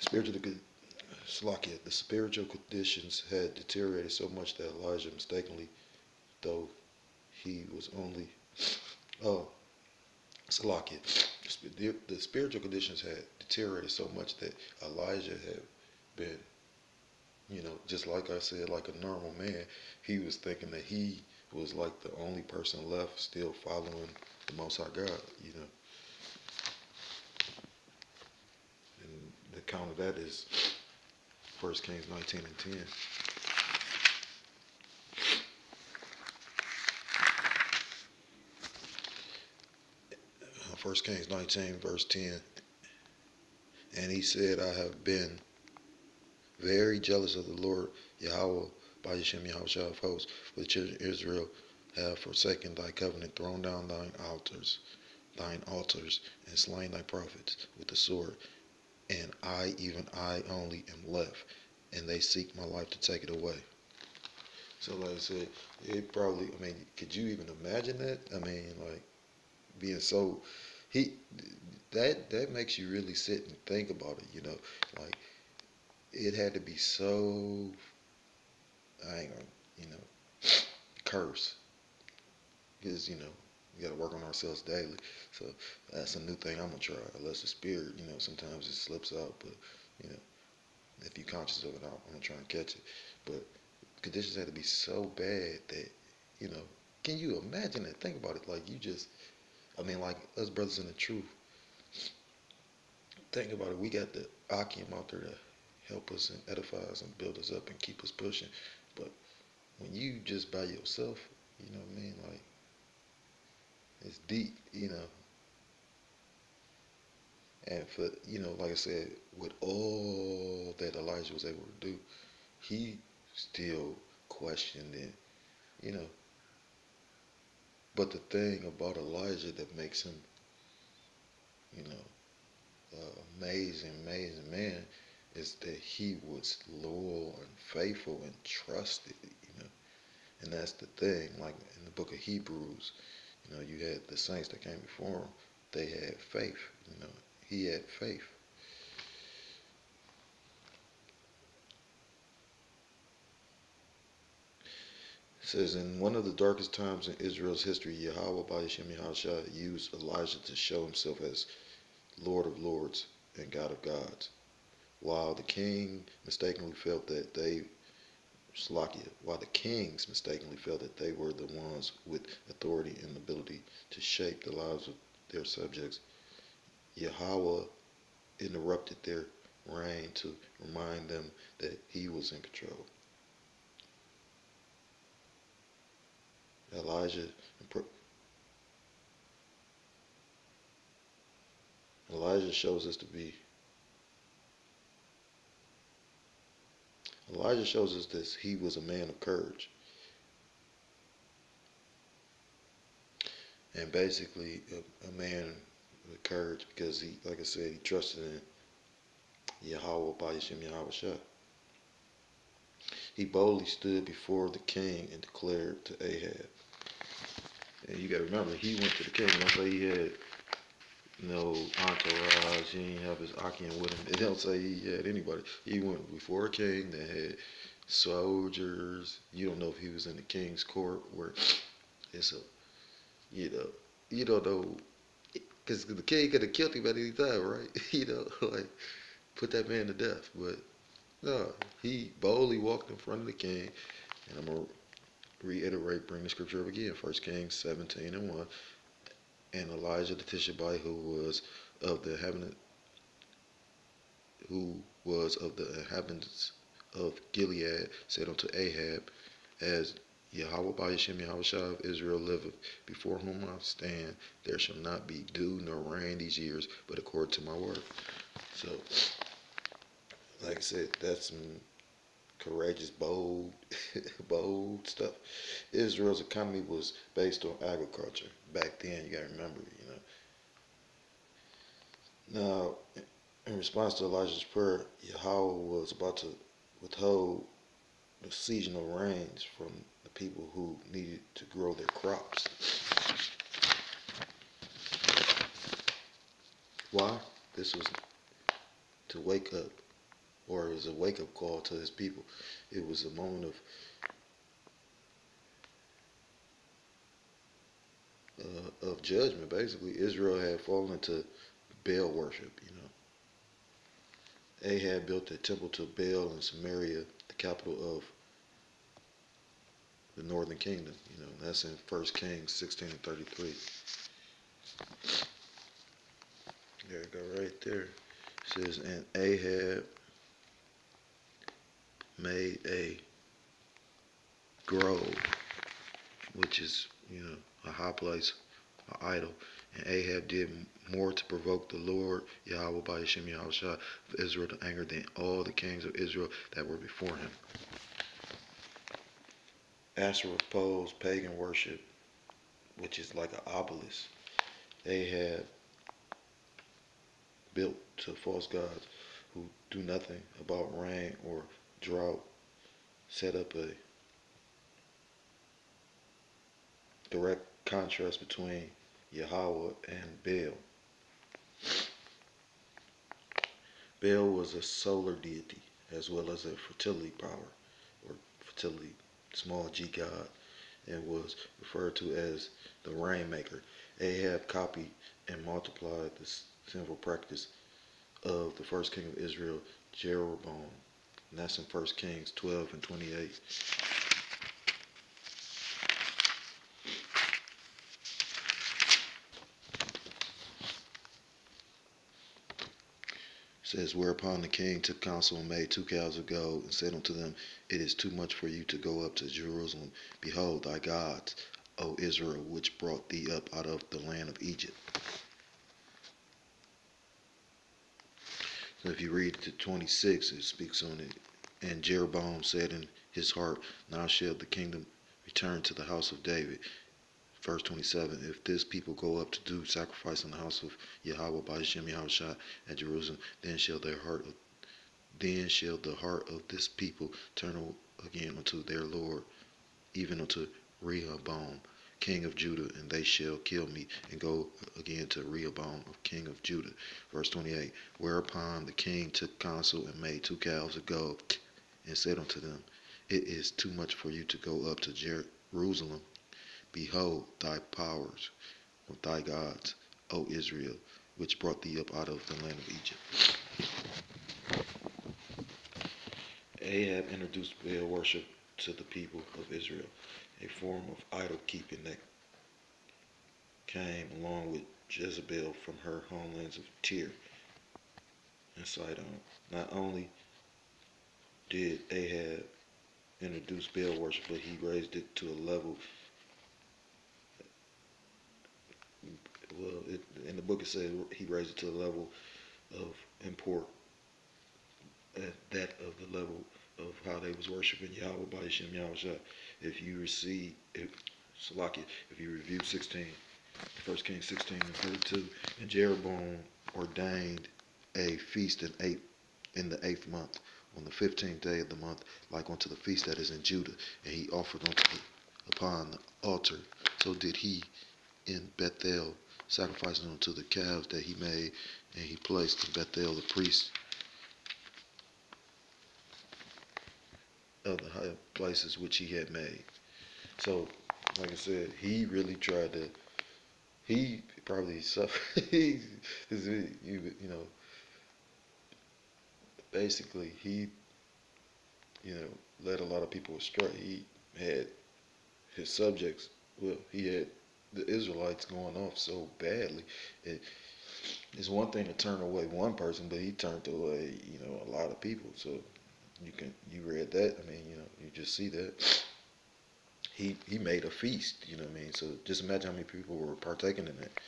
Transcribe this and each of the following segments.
Spiritual Slakia, the spiritual conditions had deteriorated so much that Elijah mistakenly, though he was only oh Salakia, the spiritual conditions had deteriorated so much that Elijah had been, just like I said, like a normal man. He was thinking that he was like the only person left still following the Most High God, And the count of that is 1 Kings 19 and 10. 1 Kings 19 verse 10. And he said, I have been very jealous of the Lord Yahweh by Yeshem Yahushua of hosts, for the children of Israel have forsaken thy covenant, thrown down thine altars, and slain thy prophets with the sword. And I, even I only, am left, and they seek my life to take it away. So like I said, it probably, could you even imagine that? Like being so, he, that makes you really sit and think about it, like it had to be so, I ain't gonna, curse, because, we got to work on ourselves daily. So that's a new thing I'm gonna try. Unless the spirit, sometimes it slips out, but you know, if you're conscious of it, I'm gonna try and catch it. But conditions had to be so bad that, you know, can you imagine it? Think about it. Like you just, like us brothers in the truth. Think about it. We got the Akim out there to help us and edify us and build us up and keep us pushing. But when you just by yourself, you know what I mean? Like it's deep. And for like I said, with all that Elijah was able to do, he still questioned it, you know. But the thing about Elijah that makes him, you know, amazing man, is that he was loyal and faithful and trusted. And that's the thing. Like in the book of Hebrews, you had the saints that came before him. They had faith. He had faith. It says, in one of the darkest times in Israel's history, Yahweh by Hashem Yahushua used Elijah to show himself as Lord of Lords and God of Gods. While the king mistakenly felt that they, Slakia, while the kings mistakenly felt that they were the ones with authority and ability to shape the lives of their subjects, Yahweh interrupted their reign to remind them that he was in control. Elijah Elijah shows us to be Elijah shows us that he was a man of courage. And basically a man with courage because he, like I said, he trusted in Yahweh by Yahshua Yahweh. He boldly stood before the king and declared to Ahab. And you got to remember, he went to the king. Don't say he had no entourage. He didn't have his Akim with him. It don't say he had anybody. He went before a king that had soldiers. You don't know if he was in the king's court where it's a, you don't know, because the king could have killed him at any time, right? Like put that man to death. But no, he boldly walked in front of the king, and I'm gonna reiterate, bring the scripture up again, 1 Kings 17 and 1. And Elijah the Tishbite, who was of the inhabitants of Gilead, said unto Ahab, as Yahweh by Hashem Yahushua of Israel liveth, before whom I stand, there shall not be dew nor rain these years, but according to my word. So, like I said, that's some courageous, bold, bold stuff. Israel's economy was based on agriculture. Back then, you gotta remember. Now, in response to Elijah's prayer, Yahweh was about to withhold the seasonal rains from the people who needed to grow their crops. Why? This was to wake up or it was a wake-up call to his people. It was a moment of judgment. Basically, Israel had fallen into Baal worship. Ahab built a temple to Baal in Samaria, the capital of the northern kingdom. That's in 1 Kings 16 and 33. There you go, right there. It says, and Ahab made a grove, which is, a high place, an idol. And Ahab did more to provoke the Lord Yahweh by Hashem Yahushua of Israel to anger than all the kings of Israel that were before him. Asherah posed pagan worship, which is like an obelisk. Ahab built to false gods who do nothing about rain or drought, set up a direct contrast between Yahweh and Baal. Baal was a solar deity as well as a fertility power, or fertility, small g god, and was referred to as the rainmaker. Ahab copied and multiplied the sinful practice of the first king of Israel, Jeroboam. And that's in 1 Kings 12 and 28. It says, whereupon the king took counsel and made 2 calves of gold, and said unto them, it is too much for you to go up to Jerusalem. Behold thy gods, O Israel, which brought thee up out of the land of Egypt. So if you read to 26, it speaks on it. And Jeroboam said in his heart, now shall the kingdom return to the house of David. Verse 27, if this people go up to do sacrifice in the house of Yahweh by Hashem Yahushua at Jerusalem, then shall the heart of this people turn again unto their Lord, even unto Rehoboam, king of Judah, and they shall kill me, and go again to Rehoboam, king of Judah. Verse 28, whereupon the king took counsel and made 2 calves of gold, and said unto them, it is too much for you to go up to Jerusalem. Behold thy powers of thy gods, O Israel, which brought thee up out of the land of Egypt. Ahab introduced Baal worship to the people of Israel, a form of idol keeping that came along with Jezebel from her homelands of Tyre and Sidon. Not only did Ahab introduce Baal worship, but he raised it to a level. Well, in the book it says he raised it to the level of import, that of the level of how they was worshiping Yahweh by Hashem Yahushua. If you review 1 Kings 16 and 32, and Jeroboam ordained a feast in the 8th month, on the 15th day of the month, like unto the feast that is in Judah, and he offered upon the altar. So did he in Bethel, sacrificing unto the calves that he made, and he placed in Bethel the priests of the high places which he had made. So, like I said, he really tried to. He probably suffered. Basically, he, led a lot of people astray. He had his subjects. Well, he had the Israelites going off so badly. It's one thing to turn away one person, but he turned away, a lot of people. So you read that. I mean, you just see that. He made a feast, what I mean? So just imagine how many people were partaking in that.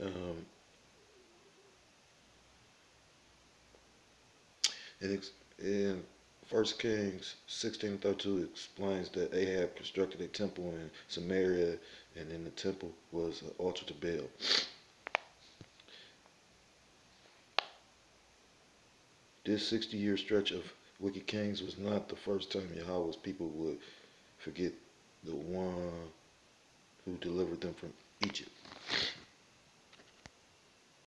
Um, in 1 Kings 16:32 explains that Ahab constructed a temple in Samaria, and in the temple was an altar to Baal. This 60-year stretch of Wicked Kings was not the first time Yahweh's people would forget the one who delivered them from Egypt.